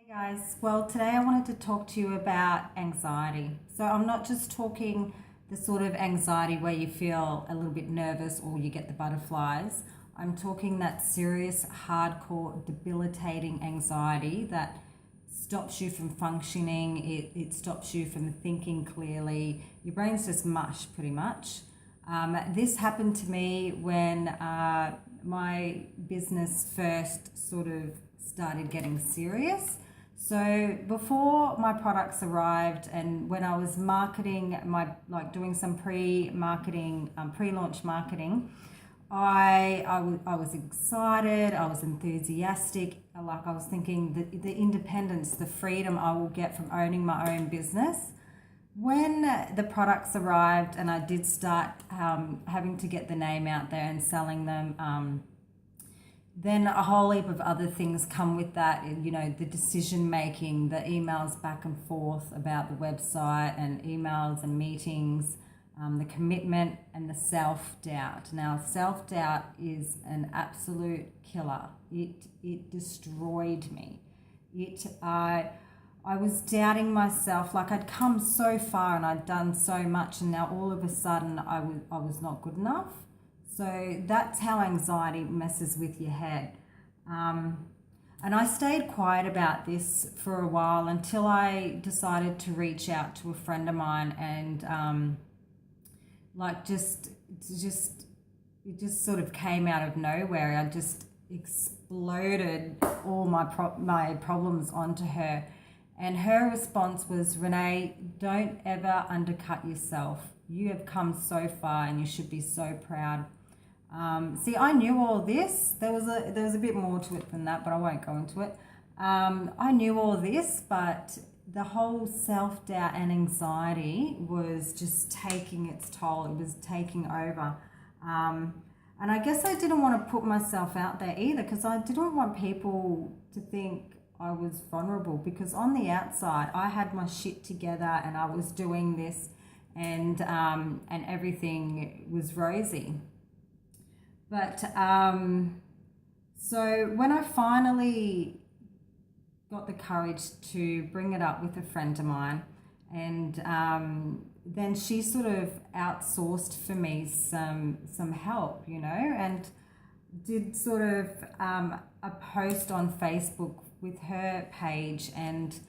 Hey guys, well today I wanted to talk to you about anxiety. So I'm not just talking the sort of anxiety where you feel a little bit nervous or you get the butterflies. I'm talking that serious, hardcore, debilitating anxiety that stops you from functioning, it stops you from thinking clearly. Your brain's just mush pretty much. This happened to me when my business first sort of started getting serious. So before my products arrived and when I was marketing doing some pre-marketing, pre-launch marketing, I was excited, I was enthusiastic, like I was thinking the independence, the freedom I will get from owning my own business. When the products arrived and I did start having to get the name out there and selling them, then a whole heap of other things come with that, you know, the decision making, the emails back and forth about the website and emails and meetings, the commitment and the self-doubt. Now, self-doubt is an absolute killer. It destroyed me. I was doubting myself, like I'd come so far and I'd done so much, and now all of a sudden I was not good enough. So that's how anxiety messes with your head. And I stayed quiet about this for a while until I decided to reach out to a friend of mine and it just sort of came out of nowhere. I just exploded all my problems onto her. And her response was, Renee, don't ever undercut yourself. You have come so far and you should be so proud. See, I knew all this. There was a bit more to it than that, but I won't go into it. I knew all this, but the whole self-doubt and anxiety was just taking its toll. It was taking over. And I guess I didn't want to put myself out there either, because I didn't want people to think I was vulnerable, because on the outside I had my shit together and I was doing this and everything was rosy. But so when I finally got the courage to bring it up with a friend of mine, and then she sort of outsourced for me some help, you know, and did sort of a post on Facebook with her page, and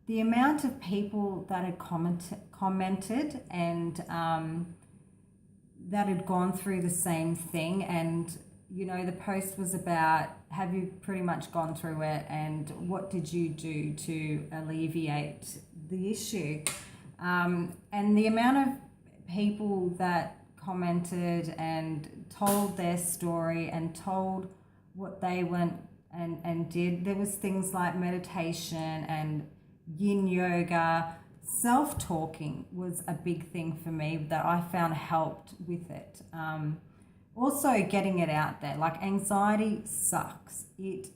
the amount of people that had commented and that had gone through the same thing. And you know, the post was about, have you pretty much gone through it and what did you do to alleviate the issue? And the amount of people that commented and told their story and told what they went and did, there was things like meditation and yin yoga. Self-talking was a big thing for me that I found helped with it. Also getting it out there, like anxiety sucks.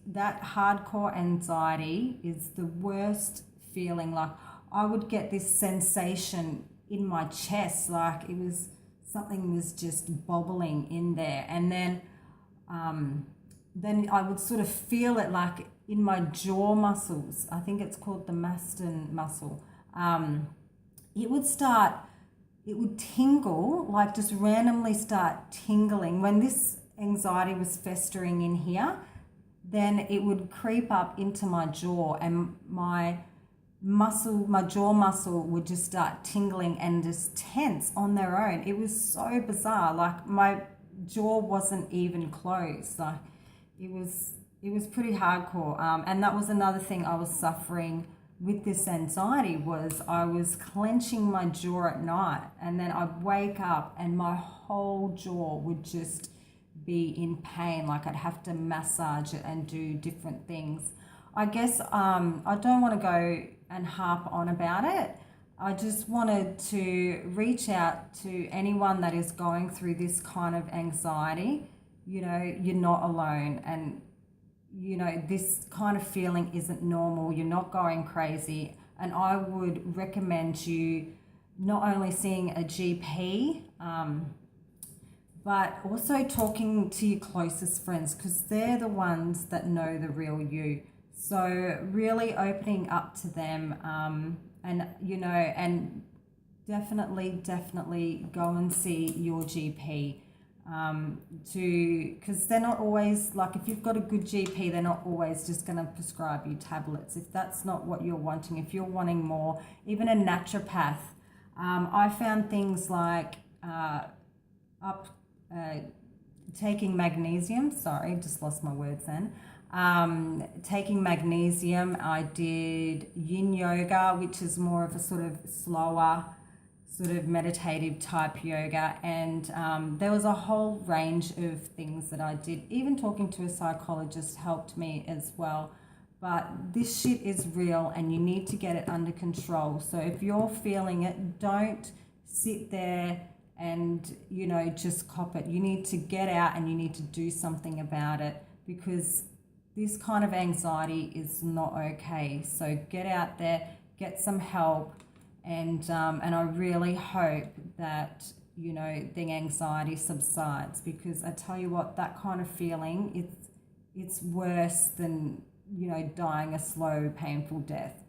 That hardcore anxiety is the worst feeling. Like I would get this sensation in my chest, like it was something was just bobbling in there, and then I would sort of feel it like in my jaw muscles. I think it's called the maston muscle. It would tingle, like just randomly start tingling. When this anxiety was festering in here, then it would creep up into my jaw, and my jaw muscle would just start tingling and just tense on their own. It was so bizarre. Like my jaw wasn't even closed. Like it was pretty hardcore. And that was another thing I was suffering with this anxiety, was I was clenching my jaw at night, and then I'd wake up and my whole jaw would just be in pain. Like I'd have to massage it and do different things. I guess I don't want to go and harp on about it. I just wanted to reach out to anyone that is going through this kind of anxiety. You know, you're not alone, and you know, this kind of feeling isn't normal. You're not going crazy. And I would recommend you not only seeing a GP, but also talking to your closest friends, because they're the ones that know the real you. So really opening up to them, and and definitely go and see your GP, because they're not always, like, if you've got a good GP, they're not always just going to prescribe you tablets if that's not what you're wanting. If you're wanting more, even a naturopath, I found things like up taking magnesium. Sorry, just lost my words then. Taking magnesium. I did yin yoga, which is more of a sort of slower, sort of meditative type yoga, and there was a whole range of things that I did. Even talking to a psychologist helped me as well. But this shit is real and you need to get it under control. So if you're feeling it, don't sit there and just cop it. You need to get out and you need to do something about it, because this kind of anxiety is not okay. So get out there, get some help, and I really hope that the anxiety subsides, because I tell you what, that kind of feeling, it's worse than dying a slow, painful death.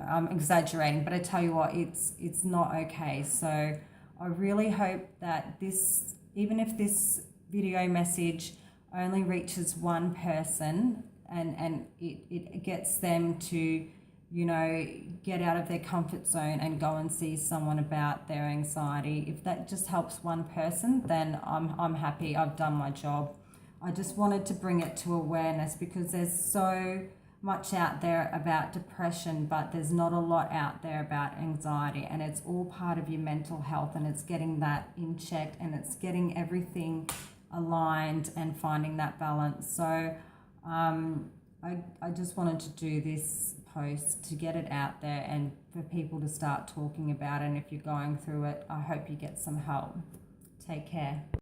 I'm exaggerating, but I tell you what, it's not okay. So I really hope that this, even if this video message only reaches one person, and it gets them to get out of their comfort zone and go and see someone about their anxiety. If that just helps one person, then I'm happy. I've done my job. I just wanted to bring it to awareness, because there's so much out there about depression, but there's not a lot out there about anxiety, and it's all part of your mental health, and it's getting that in check, and it's getting everything aligned and finding that balance. So I just wanted to do this post to get it out there and for people to start talking about it. And if you're going through it, I hope you get some help. Take care.